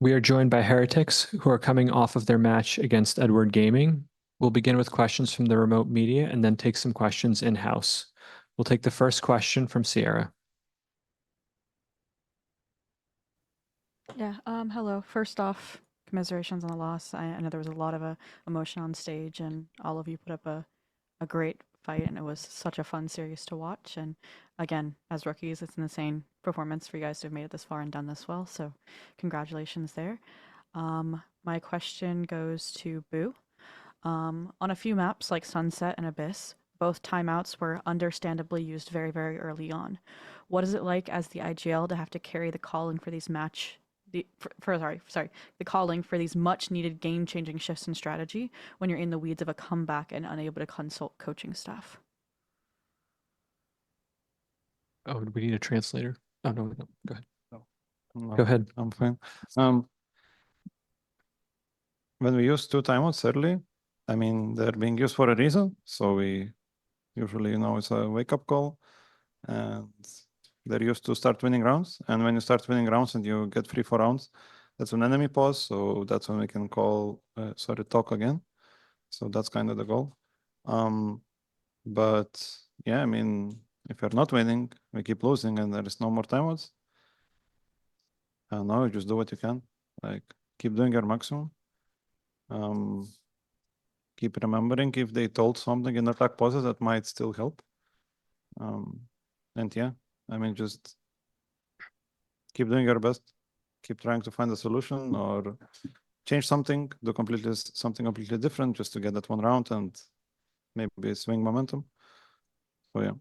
We are joined by Heretics, who are coming off of their match against Edward Gaming. We'll begin with questions from the remote media and then take some questions in-house. We'll take the first question from Sierra. Yeah, hello. First off, commiserations on the loss. I know there was a lot of emotion on stage, and all of you put up a great fight, and it was such a fun series to watch. And again, as rookies, it's an insane performance for you guys to have made it this far and done this well. So, congratulations there. My question goes to Boo. On a few maps like Sunset and Abyss, both timeouts were understandably used very, very early on. What is it like as the IGL to have to carry the calling for these the calling for these much needed game changing shifts in strategy when you're in the weeds of a comeback and unable to consult coaching staff? Oh, do we need a translator? Oh, no, go ahead. No, Go ahead. I'm fine. When we use 2 timeouts early, I mean, they're being used for a reason. So we usually, it's a wake-up call. And they're used to start winning rounds. And when you start winning rounds and you get 3-4 rounds, that's an enemy pause. So that's when we can talk again. So that's kind of the goal. But yeah, I mean, if you're not winning, we keep losing and there is no more timeouts. I don't know, just do what you can. Like, keep doing your maximum. Keep remembering if they told something in attack pauses that might still help. And yeah, I mean, just keep doing your best. Keep trying to find a solution or change something, do something completely different just to get that one round and maybe swing momentum. So yeah.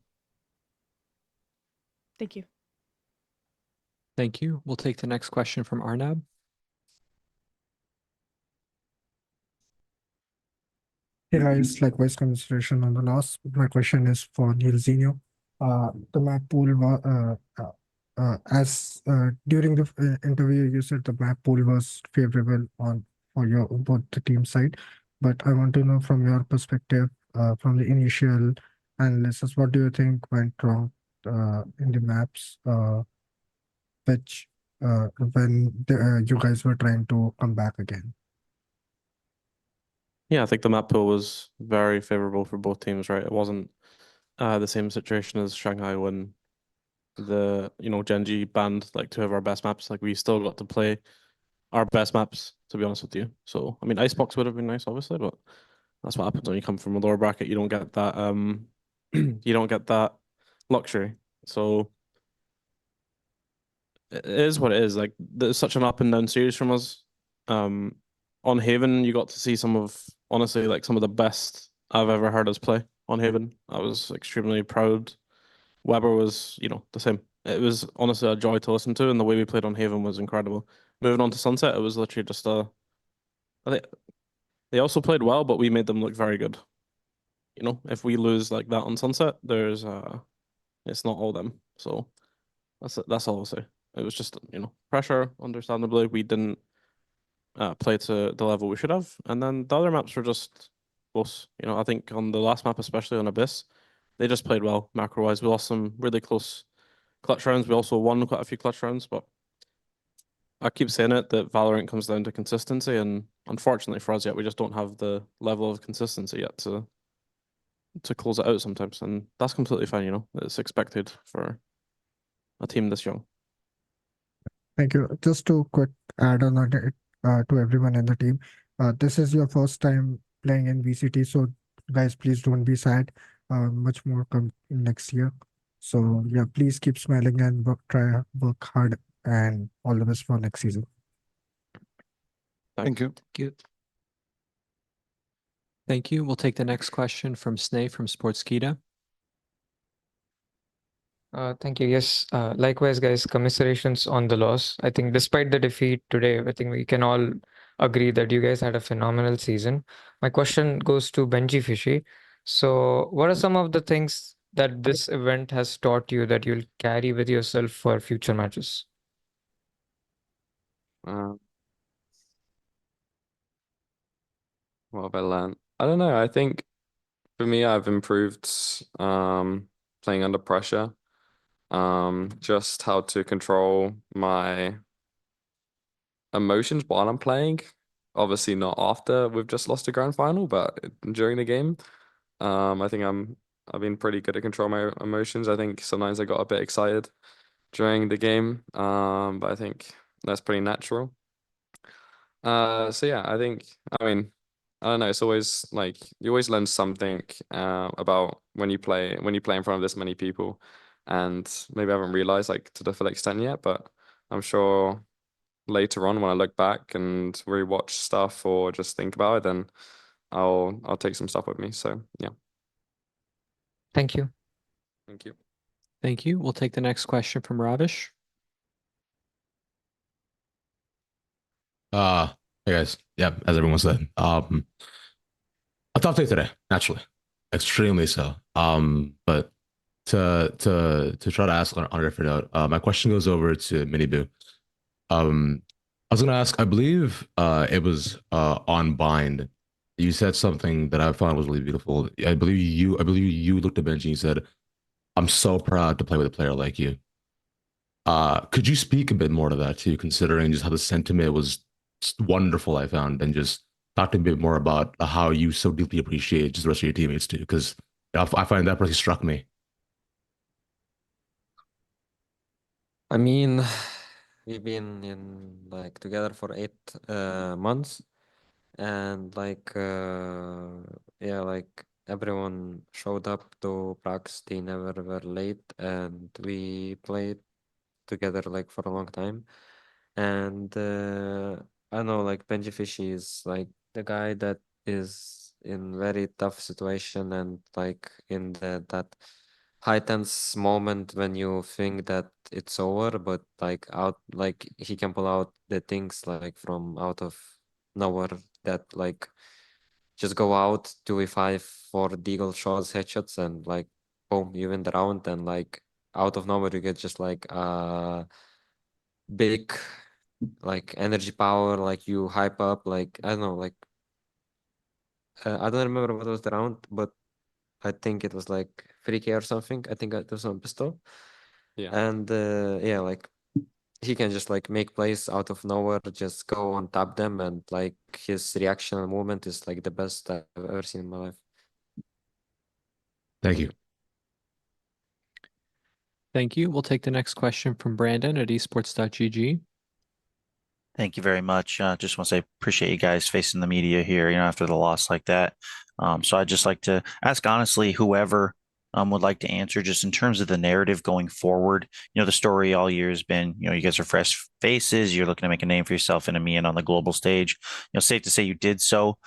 Thank you. Thank you. We'll take the next question from Arnab. Hey guys, likewise consideration on the loss. My question is for Nielzinho. The map pool as during the interview you said the map pool was favorable for your both the team side, but I want to know from your perspective, from the initial analysis, what do you think went wrong in the maps, which when you guys were trying to come back again? Yeah, I think the map pool was very favorable for both teams, right? It wasn't the same situation as Shanghai when Genji banned like 2 of our best maps. Like we still got to play our best maps, to be honest with you. So I mean, Icebox would have been nice, obviously, but that's what happens when you come from a lower bracket. You don't get that you don't get that luxury. So it is what it is. Like there's such an up and down series from us. On Haven, you got to see some of the best I've ever heard us play on Haven. I was extremely proud. Weber was, the same. It was honestly a joy to listen to, and the way we played on Haven was incredible. Moving on to Sunset, it was literally just they also played well, but we made them look very good. If we lose like that on Sunset, it's not all them. So that's all I'll say. It was just, pressure, understandably. We didn't play to the level we should have. And then the other maps were just close. I think on the last map, especially on Abyss, they just played well macro-wise. We lost some really close clutch rounds. We also won quite a few clutch rounds, but I keep saying it that Valorant comes down to consistency, and unfortunately for us yet, we just don't have the level of consistency yet to close it out sometimes. And that's completely fine, It's expected for a team this young. Thank you. Just to quick add on it to everyone in the team. This is your first time playing in VCT, so guys, please don't be sad. Much more come next year. So yeah, please keep smiling and work hard, and all the best for next season. Thank you. Thank you. Thank you. We'll take the next question from Sneh from Sportskeeda. Thank you. Yes, likewise, guys, commiserations on the loss. I think despite the defeat today, I think we can all agree that you guys had a phenomenal season. My question goes to benjyfishy. So what are some of the things that this event has taught you that you'll carry with yourself for future matches? What have I learned? I don't know. I think for me, I've improved playing under pressure. Just how to control my emotions while I'm playing. Obviously not after we've just lost a grand final, but during the game. I think I've been pretty good at controlling my emotions. I think sometimes I got a bit excited during the game. But I think that's pretty natural. So yeah, I mean, I don't know, it's always like you always learn something about when you play in front of this many people. And maybe I haven't realized like to the full extent yet, but I'm sure later on when I look back and rewatch stuff or just think about it, then I'll take some stuff with me. So yeah, Thank you. thank you. Thank you. We'll take the next question from Ravish. Hey guys. Yeah, as everyone said. A tough day today, naturally. Extremely so. But to try to ask on a different note, my question goes over to Miniboo. I was gonna ask, I believe it was on Bind. You said something that I found was really beautiful. I believe you looked at Benji and you said, I'm so proud to play with a player like you. Could you speak a bit more to that too, considering just how the sentiment was wonderful, I found, and just talk a bit more about how you so deeply appreciate just the rest of your teammates too, because I find that really struck me. I mean, we've been in like together for 8 months, and like yeah, like everyone showed up to practice. They never were late, and we played together like for a long time. And I know like benjyfishy is like the guy that is in very tough situation, and like in that high tense moment when you think that it's over, but like out like he can pull out the things like from out of nowhere that like just go out 2v5 for deagle shots, headshots, and like boom, you win the round. And like out of nowhere you get just like big like energy power, like you hype up, like I don't know, like I don't remember what was the round, but I think it was like 3K or something. I think it was on pistol. Yeah. And yeah, like he can just like make plays out of nowhere, just go on tap them, and like his reaction and movement is like the best I've ever seen in my life. Thank you. Thank you. We'll take the next question from Brandon at esports.gg. Thank you very much. Just want to say appreciate you guys facing the media here, after the loss like that. So I'd just like to ask honestly, whoever would like to answer, just in terms of the narrative going forward. The story all year has been, you guys are fresh faces. You're looking to make a name for yourself in EMEA and on the global stage. Safe to say you did so.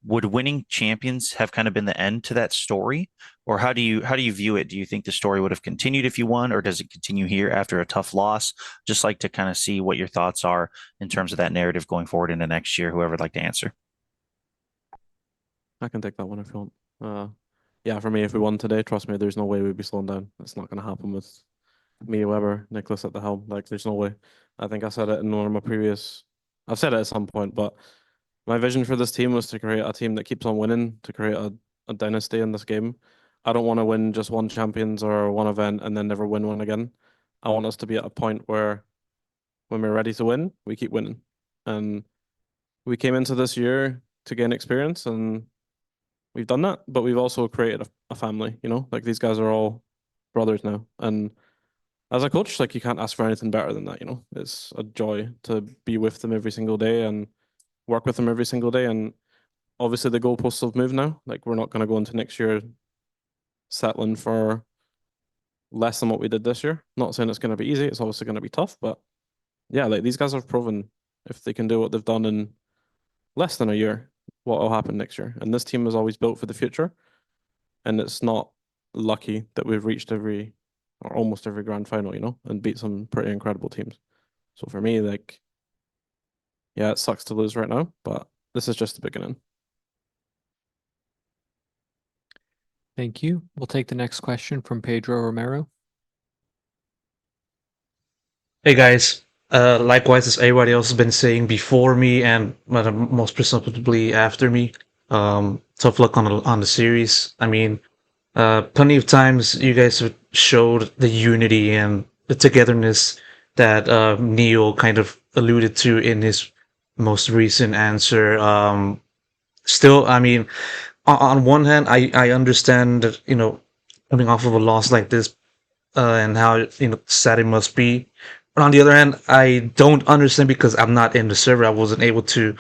Would winning champions have kind of been the end to that story? Or how do you view it? Do you think the story would have continued if you won, or does it continue here after a tough loss? Just like to kind of see what your thoughts are in terms of that narrative going forward into next year. Whoever would like to answer. I can take that one if you want. Yeah, for me, if we won today, trust me, there's no way we'd be slowing down. It's not going to happen with me, Weber, Nicholas at the helm. Like, there's no way. I think I said it in one of my previous. I've said it at some point, but my vision for this team was to create a team that keeps on winning, to create a dynasty in this game. I don't want to win just one champions or one event and then never win one again. I want us to be at a point where when we're ready to win, we keep winning. And we came into this year to gain experience, and we've done that, but we've also created a family, like these guys are all brothers now. And as a coach, like you can't ask for anything better than that, It's a joy to be with them every single day and work with them every single day. And obviously the goalposts have moved now. Like we're not going to go into next year settling for less than what we did this year. Not saying it's going to be easy. It's obviously going to be tough, but yeah, like these guys have proven if they can do what they've done in less than a year, what will happen next year. And this team is always built for the future. And it's not lucky that we've reached every or almost every grand final, and beat some pretty incredible teams. So for me, like, yeah, it sucks to lose right now, but this is just the beginning. Thank you. We'll take the next question from Pedro Romero. Hey guys, likewise as everybody else has been saying before me and most presumably after me, tough luck on the series. I mean, plenty of times you guys have showed the unity and the togetherness that Neo kind of alluded to in his most recent answer. Still, I mean, on one hand, I understand that, you know, coming off of a loss like this, and how, you know, sad it must be. But on the other hand, I don't understand because I'm not in the server. I wasn't able to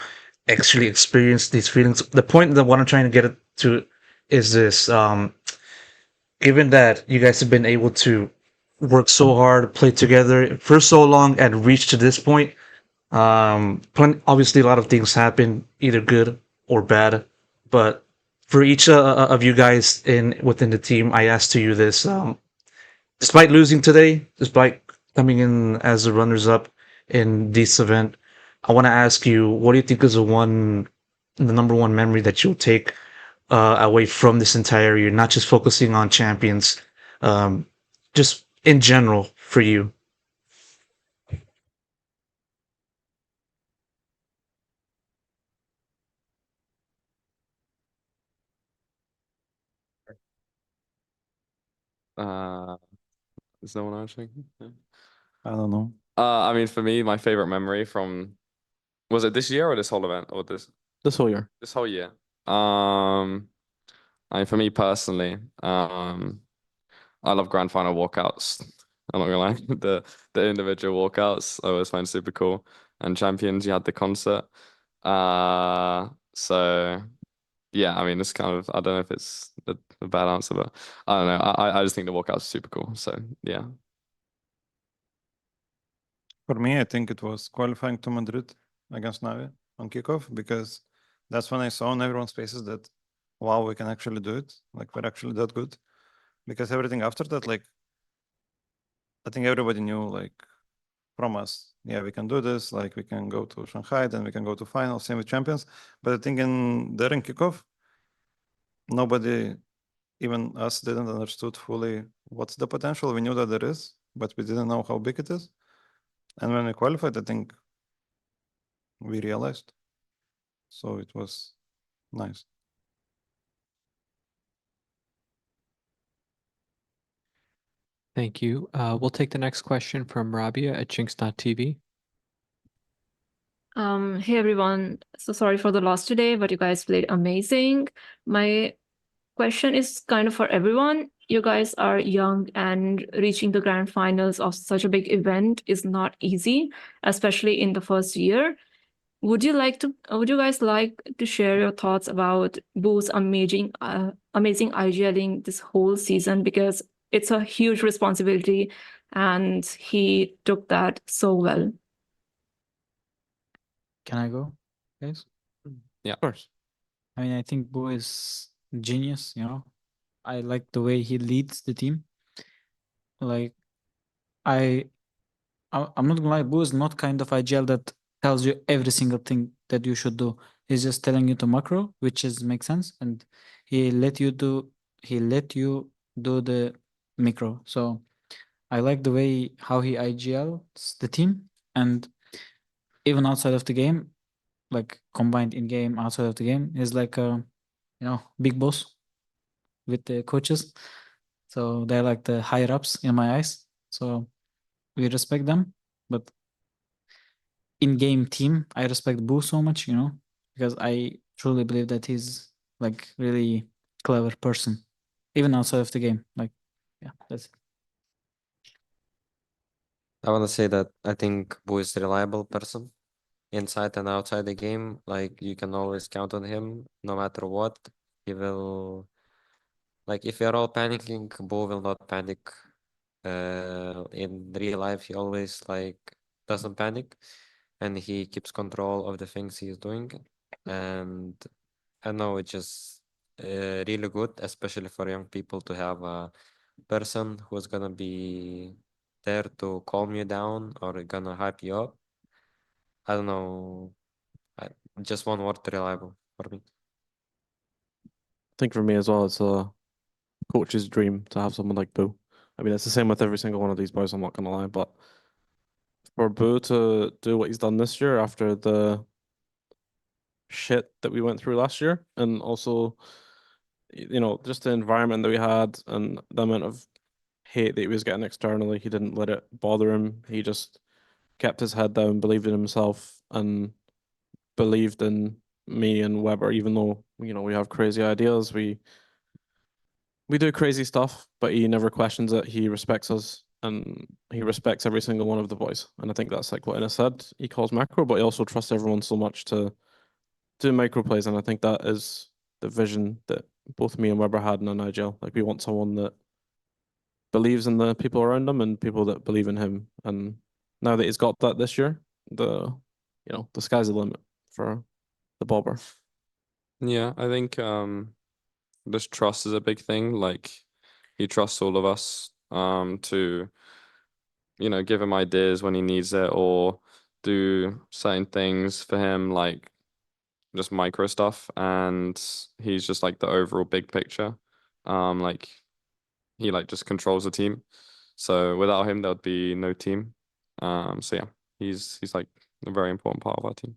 actually experience these feelings. The point that what I'm trying to get to is this: given that you guys have been able to work so hard, play together for so long, and reach to this point, obviously a lot of things happen, either good or bad. But for each of you guys within the team, I asked to you this: despite losing today, despite coming in as the runners up in this event, I want to ask you, what do you think is the number one memory that you'll take away from this entire year, not just focusing on champions, just in general for you? Is no one answering? Yeah. I don't know. I mean, for me, my favorite memory from was it this year or this whole event or This whole year. this whole year? I mean, for me personally, I love grand final walkouts. I'm not gonna lie, the individual walkouts I always find super cool. And champions, you had the concert. So yeah, I mean, it's kind of, I don't know if it's a bad answer, but I don't know. I just think the walkouts are super cool. So yeah. For me, I think it was qualifying to Madrid against Navi on kickoff, because that's when I saw on everyone's faces that, wow, we can actually do it. Like, we're actually that good. Because everything after that, like, I think everybody knew, like, from us, yeah, we can do this. Like, we can go to Shanghai, then we can go to finals, same with champions. But I think in kickoff, nobody, even us, didn't understood fully what's the potential. We knew that there is, but we didn't know how big it is. And when we qualified, I think we realized. So it was nice. Thank you. We'll take the next question from Rabia at Jinx.tv. Hey everyone. So sorry for the loss today, but you guys played amazing. My question is kind of for everyone. You guys are young and reaching the grand finals of such a big event is not easy, especially in the first year. Would you guys like to share your thoughts about Boo's amazing IGLing this whole season, because it's a huge responsibility and he took that so well. Can I go, guys? Yeah. Of course. I mean, I think Bo is genius, you know. I like the way he leads the team. Like, I'm not gonna lie, Bo is not kind of IGL that tells you every single thing that you should do. He's just telling you to macro, which makes sense, and he let you do the micro. So I like the way how he IGLs the team, and even outside of the game, like combined in game, outside of the game, is like a, you know, big boss with the coaches. So they're like the higher ups in my eyes. So we respect them, but in-game team, I respect Boo so much, you know, because I truly believe that he's like really clever person, even outside of the game. Like, yeah, that's it. I want to say that I think Boo is a reliable person inside and outside the game. Like, you can always count on him no matter what. He will, like, if you're all panicking, Boo will not panic. In real life, he always like doesn't panic, and he keeps control of the things he's doing. And I know it's just really good, especially for young people, to have a person who's gonna be there to calm you down or gonna hype you up. I don't know. Just one word: reliable for me. I think for me as well, it's a coach's dream to have someone like Boo. I mean, it's the same with every single one of these boys, I'm not gonna lie, but for Boo to do what he's done this year after the shit that we went through last year, and also, you know, just the environment that we had and the amount of hate that he was getting externally, he didn't let it bother him. He just kept his head down, believed in himself, and believed in me and Weber, even though, you know, we have crazy ideas, we do crazy stuff, but he never questions it. He respects us, and he respects every single one of the boys. And I think that's like what Innes said. He calls macro, but he also trusts everyone so much to do micro plays. And I think that is the vision that both me and Weber had in Nigel. Like, we want someone that believes in the people around him and people that believe in him. And now that he's got that this year, the sky's the limit for the bobber. Yeah, I think this trust is a big thing. Like, he trusts all of us to, you know, give him ideas when he needs it, or do certain things for him, like just micro stuff, and he's just like the overall big picture. Like, he like just controls the team. So without him, there'd be no team. So yeah, he's like a very important part of our team.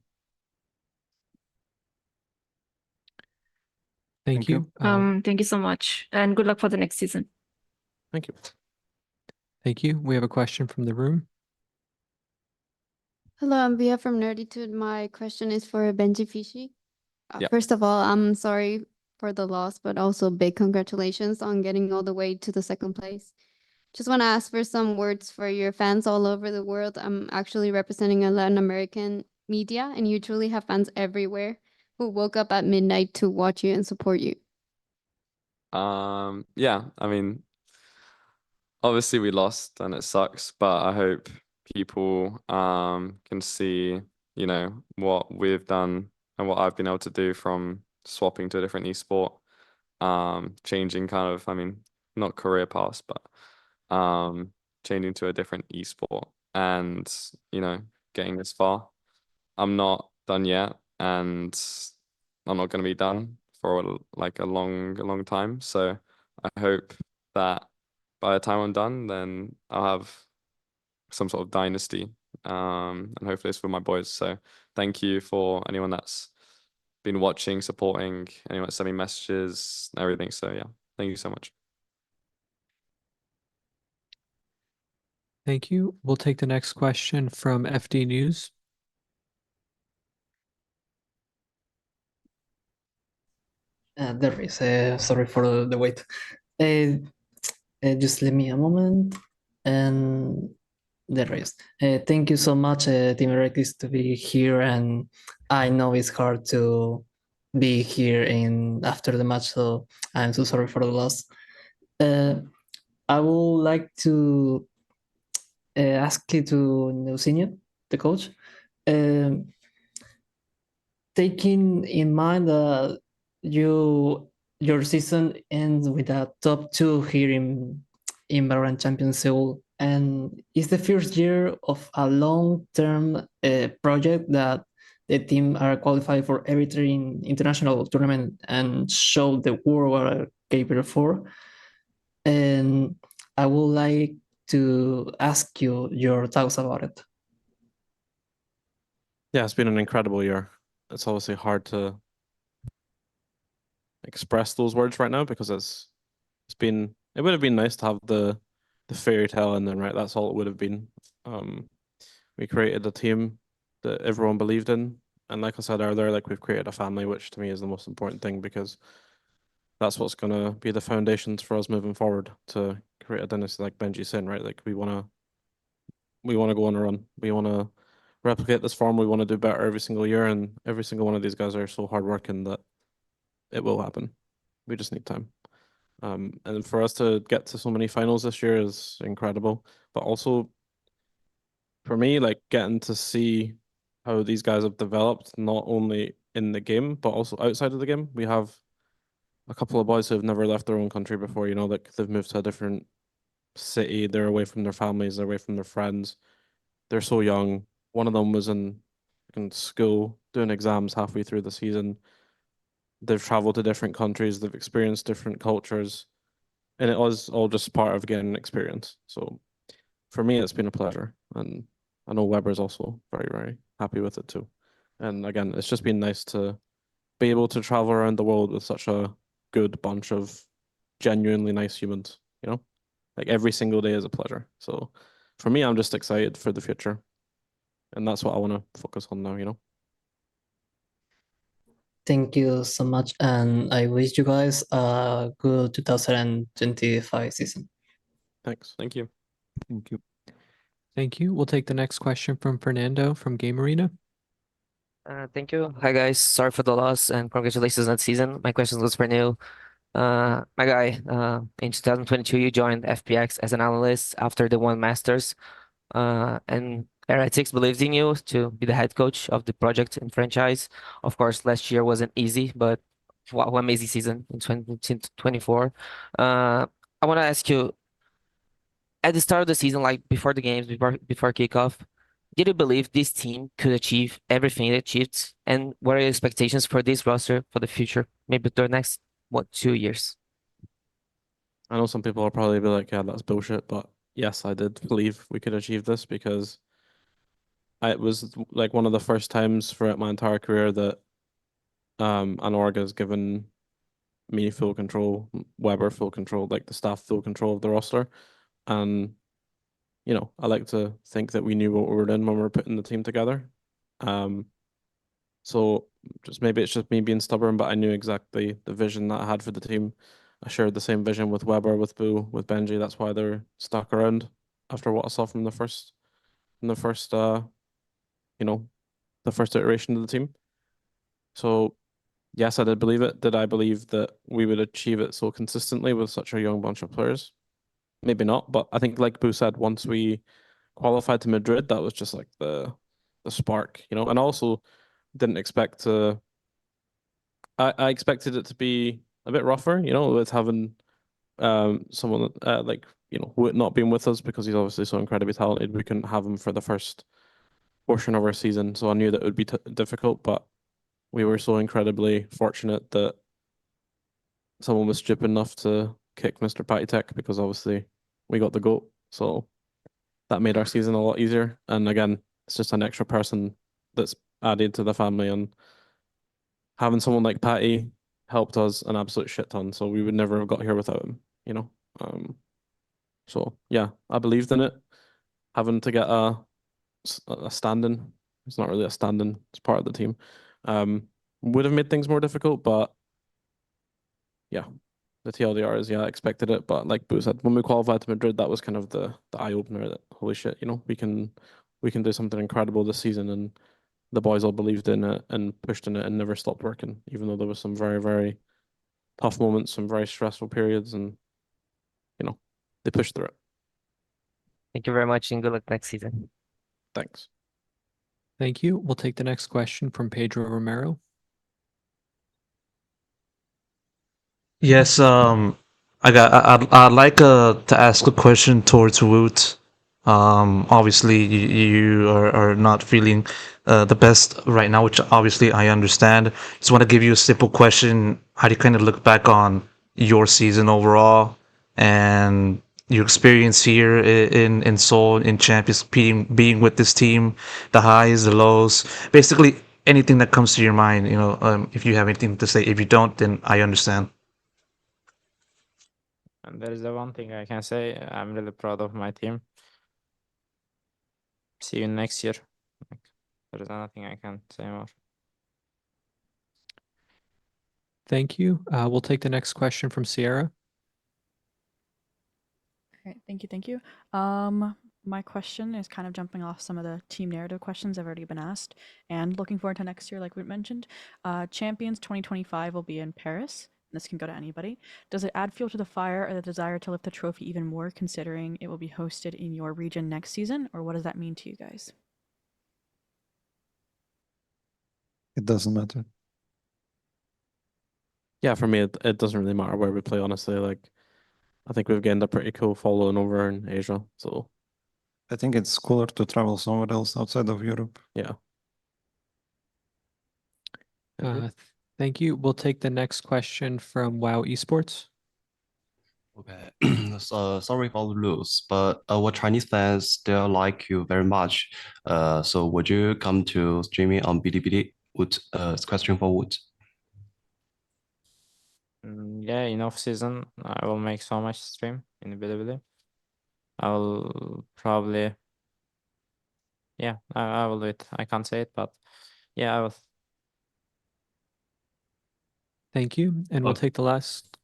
Thank you. Thank you so much, and good luck for the next season. Thank you. Thank you. We have a question from the room. Hello, I'm Via from Nerditude. My question is for benjyfishy. Yeah. First of all, I'm sorry for the loss, but also big congratulations on getting all the way to the second place. Just want to ask for some words for your fans all over the world. I'm actually representing a Latin American media, and you truly have fans everywhere who woke up at midnight to watch you and support you. Yeah, I mean, obviously we lost and it sucks, but I hope people can see, you know, what we've done and what I've been able to do from swapping to a different esport, changing kind of, I mean, not career paths, but changing to a different esport and, you know, getting this far. I'm not done yet, and I'm not going to be done for like a long time. So I hope that by the time I'm done, then I'll have some sort of dynasty, and hopefully it's for my boys. So thank you for anyone that's been watching, supporting, anyone that's sending messages, everything. So yeah, thank you so much. Thank you. We'll take the next question from FD News. There is. Sorry for the wait. Just let me a moment. And there is. Thank you so much, Team Heretics, to be here. And I know it's hard to be here after the match, so I'm so sorry for the loss. I would like to ask you to Neusinho, the coach. Taking in mind that your season ends with a top 2 here in Valorant Champions Seoul, and it's the first year of a long-term project that the team are qualified for every international tournament and show the world what are capable for. And I would like to ask you your thoughts about it. Yeah, it's been an incredible year. It's obviously hard to express those words right now because it would have been nice to have the fairy tale and then right, that's all it would have been. We created a team that everyone believed in, and like I said earlier, like, we've created a family, which to me is the most important thing, because that's what's gonna be the foundations for us moving forward to create a dynasty, like Benji said, right? Like, we wanna go on a run. We wanna replicate this form. We want to do better every single year, and every single one of these guys are so hardworking that it will happen. We just need time. And for us to get to so many finals this year is incredible. But also, for me, like, getting to see how these guys have developed, not only in the game, but also outside of the game. We have a couple of boys who have never left their own country before, you know, like, they've moved to a different city, they're away from their families, they're away from their friends. They're so young. One of them was in school doing exams halfway through the season. They've traveled to different countries, they've experienced different cultures, and it was all just part of getting experience. So for me, it's been a pleasure, and I know Weber's also very, very happy with it too. And again, it's just been nice to be able to travel around the world with such a good bunch of genuinely nice humans, you know? Like, every single day is a pleasure. So for me, I'm just excited for the future. and that's what I want to focus on now. You know. Thank you so much, and I wish you guys a good 2025 season. Thanks. Thank you. Thank you. Thank you. We'll take the next question from Fernando from Game Arena. Thank you. Hi guys. Sorry for the loss and congratulations on the season. My question goes for Neil. My guy, in 2022 you joined FPX as an analyst after the One Masters. And Heretics believed in you to be the head coach of the project and franchise. Of course, last year wasn't easy, but what amazing season in 2024. I want to ask you, at the start of the season, like before the games, before kickoff, did you believe this team could achieve everything it achieved? And what are your expectations for this roster for the future? Maybe the next 2 years? I know some people will probably be like, "Yeah, that's bullshit," but yes, I did believe we could achieve this because it was like one of the first times throughout my entire career that an org has given me full control, Weber full control, like the staff full control of the roster, and you know, I like to think that we knew what we were doing when we were putting the team together. So maybe it's just me being stubborn, but I knew exactly the vision that I had for the team. I shared the same vision with Weber, with Boo, with Benji. That's why they're stuck around after what I saw from the first, you know, the first iteration of the team. So yes, I did believe it. Did I believe that we would achieve it so consistently with such a young bunch of players? Maybe not, but I think like Boo said, once we qualified to Madrid, that was just like the spark, you know. And also didn't expect to. I expected it to be a bit rougher, you know, with having someone like, you know, Woot not being with us because he's obviously so incredibly talented. We couldn't have him for the first portion of our season, so I knew that it would be difficult. But we were so incredibly fortunate that someone was stupid enough to kick Mr. Patty Tech because obviously we got the GOAT. So that made our season a lot easier. And again, it's just an extra person that's added to the family, and having someone like Patty helped us an absolute shit ton. So we would never have got here without him, you know. So yeah, I believed in it. Having to get a stand-in, it's not really a stand-in, it's part of the team, would have made things more difficult, but yeah, the TLDR is, yeah, I expected it. But like Boo said, when we qualified to Madrid, that was kind of the eye-opener that, holy shit, you know, we can do something incredible this season. And the boys all believed in it and pushed in it and never stopped working, even though there was some very, very tough moments, some very stressful periods, and you know, they pushed through it. Thank you very much and good luck next season. Thanks. Thank you. We'll take the next question from Pedro Romero. Yes, I'd like to ask a question towards Woot. Obviously you are not feeling the best right now, which obviously I understand. Just want to give you a simple question. How do you kind of look back on your season overall and your experience here in Seoul, in Champions, being with this team, the highs, the lows, basically anything that comes to your mind, you know, if you have anything to say. If you don't, then I understand. And there is the one thing I can say. I'm really proud of my team. See you next year. Like, there is nothing I can say more. Thank you. We'll take the next question from Sierra. All right, thank you. My question is kind of jumping off some of the team narrative questions that have already been asked, and looking forward to next year, like we mentioned. Champions 2025 will be in Paris. This can go to anybody. Does it add fuel to the fire or the desire to lift the trophy even more, considering it will be hosted in your region next season, or what does that mean to you guys? It doesn't matter. Yeah, for me, it doesn't really matter where we play, honestly. Like, I think we've gained a pretty cool following over in Asia. So I think it's cooler to travel somewhere else outside of Europe. yeah. Thank you. We'll take the next question from WoW Esports. Okay, so sorry for the lose, but our Chinese fans still like you very much. So would you come to streaming on Bilibili? Would question for Woot? Yeah, in off season, I will make so much stream in Bilibili. I will probably Yeah, I will do it. I can't say it, but yeah, I will. Thank you. And we'll take the last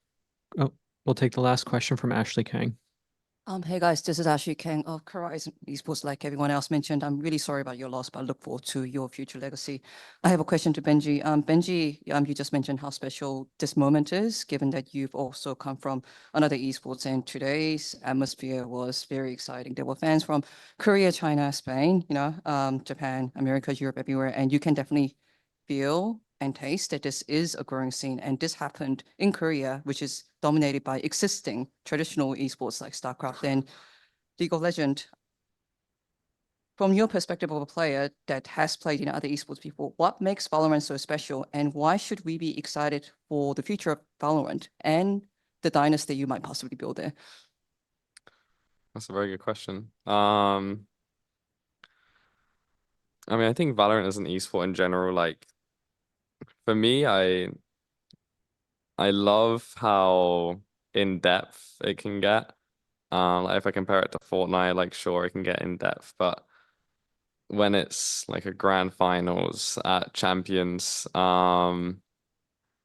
question from Ashley Kang. Hey guys, this is Ashley Kang of Horizon Esports. Like everyone else mentioned, I'm really sorry about your loss, but I look forward to your future legacy. I have a question to Benji. Benji, you just mentioned how special this moment is, given that you've also come from another esports, and today's atmosphere was very exciting. There were fans from Korea, China, Spain, Japan, America, Europe, everywhere, and you can definitely feel and taste that this is a growing scene. And this happened in Korea, which is dominated by existing traditional esports like StarCraft and League of Legends. From your perspective of a player that has played in other esports before, what makes Valorant so special, and why should we be excited for the future of Valorant and the dynasty you might possibly build there? That's a very good question. I mean, I think Valorant as an esport in general, like for me, I love how in depth it can get. Like if I compare it to Fortnite, like sure it can get in depth, but when it's like a grand finals at Champions, it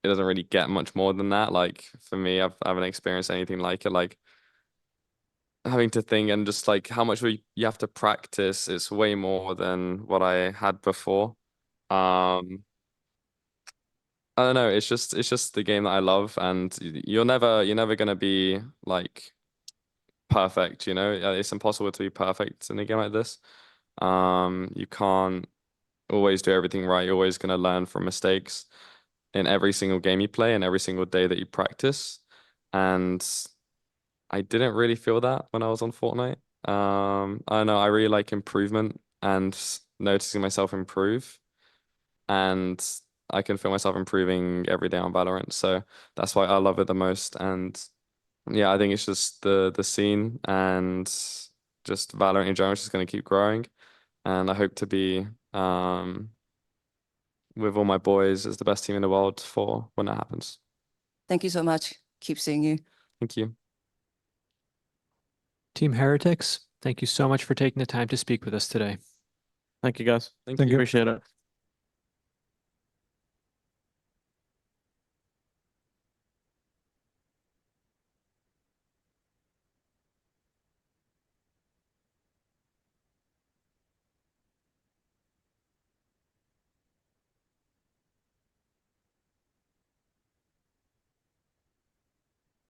doesn't really get much more than that. Like for me, I haven't experienced anything like it. Like having to think and just like how much you have to practice, it's way more than what I had before. I don't know, it's just the game that I love, and you're never gonna be like perfect, you know? It's impossible to be perfect in a game like this. You can't always do everything right. You're always gonna learn from mistakes in every single game you play and every single day that you practice. And I didn't really feel that when I was on Fortnite. I don't know, I really like improvement and noticing myself improve. And I can feel myself improving every day on Valorant. So that's why I love it the most. And yeah, I think it's just the scene and just Valorant in general is just gonna keep growing. And I hope to be with all my boys as the best team in the world for when that happens. Thank you so much. Keep seeing you. Thank you. Team Heretics, thank you so much for taking the time to speak with us today. Thank you, guys. Thank you. Appreciate it.